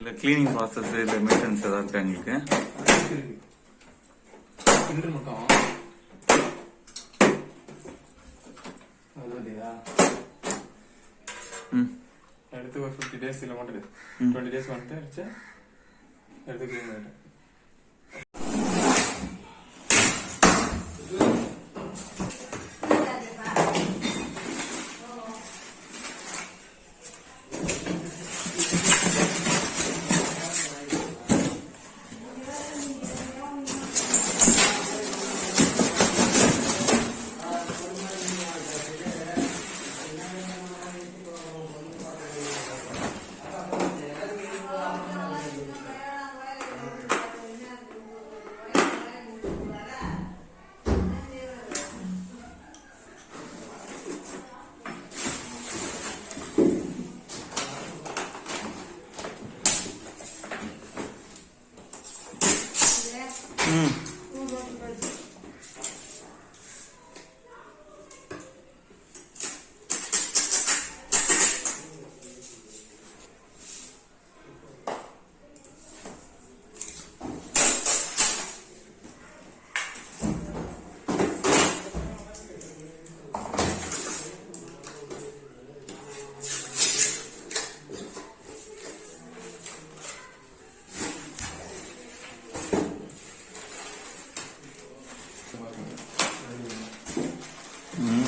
இல்லை cleaning process இல்லை maintenance ஏதாவது இருக்கா எங்களுக்கு? ஃபில்டர் மட்டும் எடுத்து ஒரு 50 days இல்லை மட்டும் 20 days வந்துட்டு அடிச்சு எடுத்து க்ளீன் பண்ணிட்டேன்.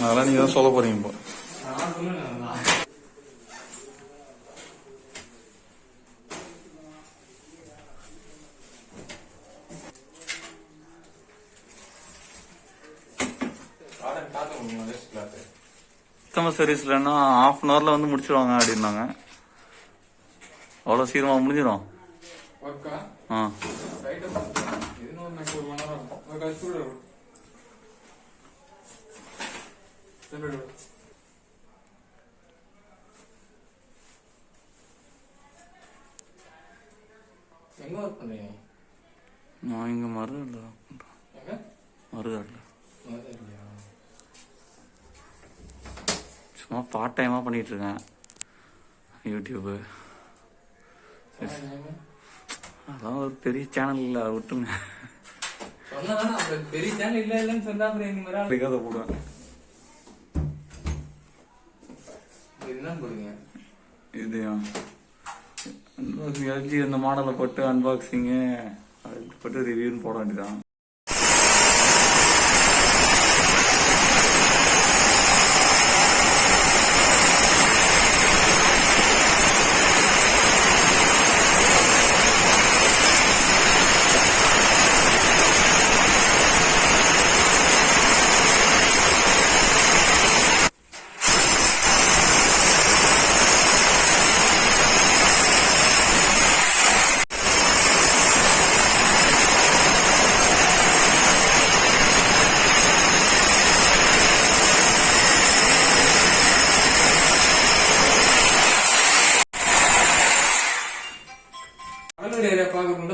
அதெல்லாம் நீங்க தான் சொல்ல போறீங்க இப்போ. கஸ்டமர் சர்வீஸ்லன்னா ½ an hourல வந்து முடிச்சிருவாங்க அப்படின்னாங்க. அவ்வளோ சீக்கிரமா முடிஞ்சிடும். எங்க ஒர்க் பண்றீங்க? நான் இங்க மருதாடுல பண்றேன். மருதாடுல சும்மா பார்ட் டைமா பண்ணிட்டு இருக்கேன். யூடியூப் அதான் ஒரு பெரிய சேனல் இல்லை, விட்டுங்க. பெரிய சேனல் இல்ல இல்லன்னு சொன்னா போடுவேன். இது எல்ஜி இந்த மாடலை போட்டு அன்பாக்சிங்கு போட்டு ரிவ்யூன்னு போட வேண்டியதான்.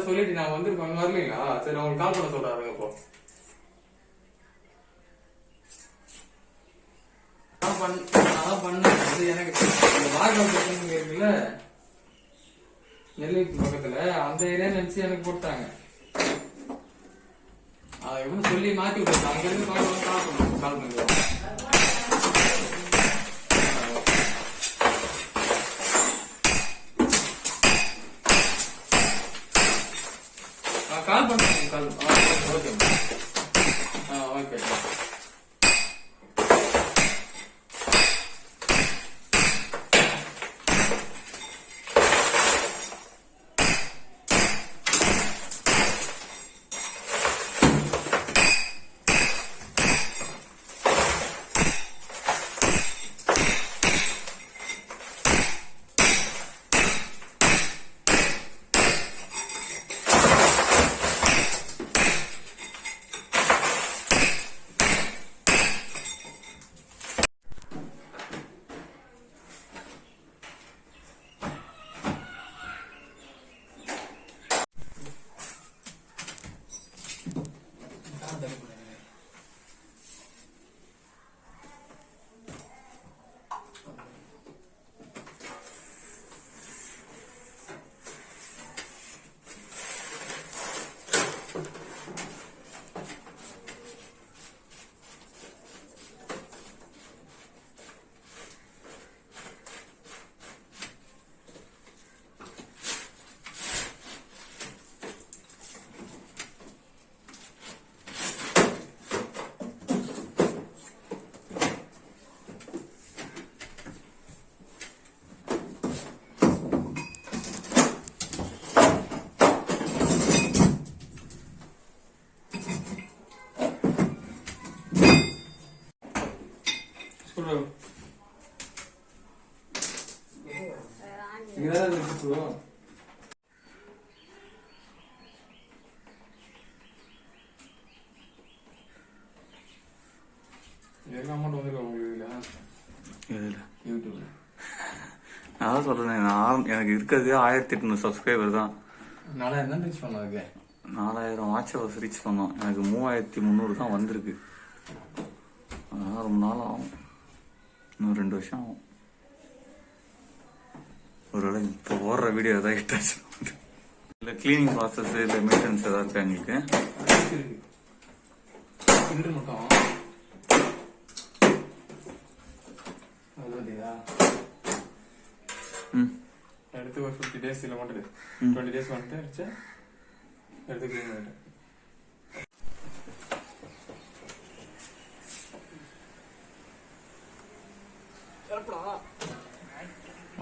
சொல்லிட்டு நான் வந்திருக்கேன், வரலீங்களா? சரி, அவங்க கால் பண்ண சொல்றாங்க. இப்போ பண்ணேன். எனக்கு இருக்குல்ல நெல்லை பக்கத்துல அந்த ஏரியா நினைச்சு எனக்கு போட்டாங்க. அதை எப்படி சொல்லி மாத்தி விட்டாங்க. அங்க இருந்து கால் பண்ணுங்க. கால் பண்ணுங்க. Call okay. ஓகே. அதான் சொல்றேன், எனக்கு இருக்கிறது 1800 சப்ஸ்கிரைபர் தான். 4000 தான் ரீச் பண்ணதுக்கு. 4000 வாட்ச் ஹவர்ஸ் ரீச் பண்ணோம். எனக்கு 3300 தான் வந்திருக்கு. அதனால ரொம்ப நாள் ஆகும், இன்னும் 2 வருஷம் ஆகும். ஒருவேளை இப்போ ஓடுற வீடியோ ஏதாவது ஹிட்டாச்சு இல்லை கிளீனிங் ப்ராசஸ் இல்லை மெயின்டெனன்ஸ் ஏதாவது இருக்கா எங்களுக்கு? ஃபில்டர் மட்டும் எடுத்து ஒரு 50 days இல்லை மாட்டேது. 20 days வந்துட்டு அடிச்சு எடுத்து கிளீன் பண்ணிட்டேன்.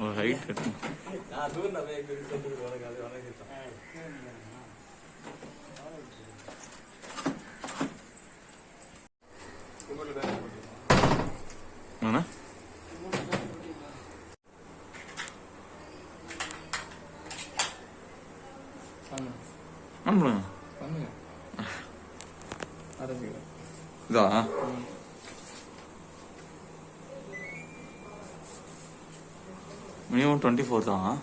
ஒரு ஹைட் இதா மினிமம் 24 தான்.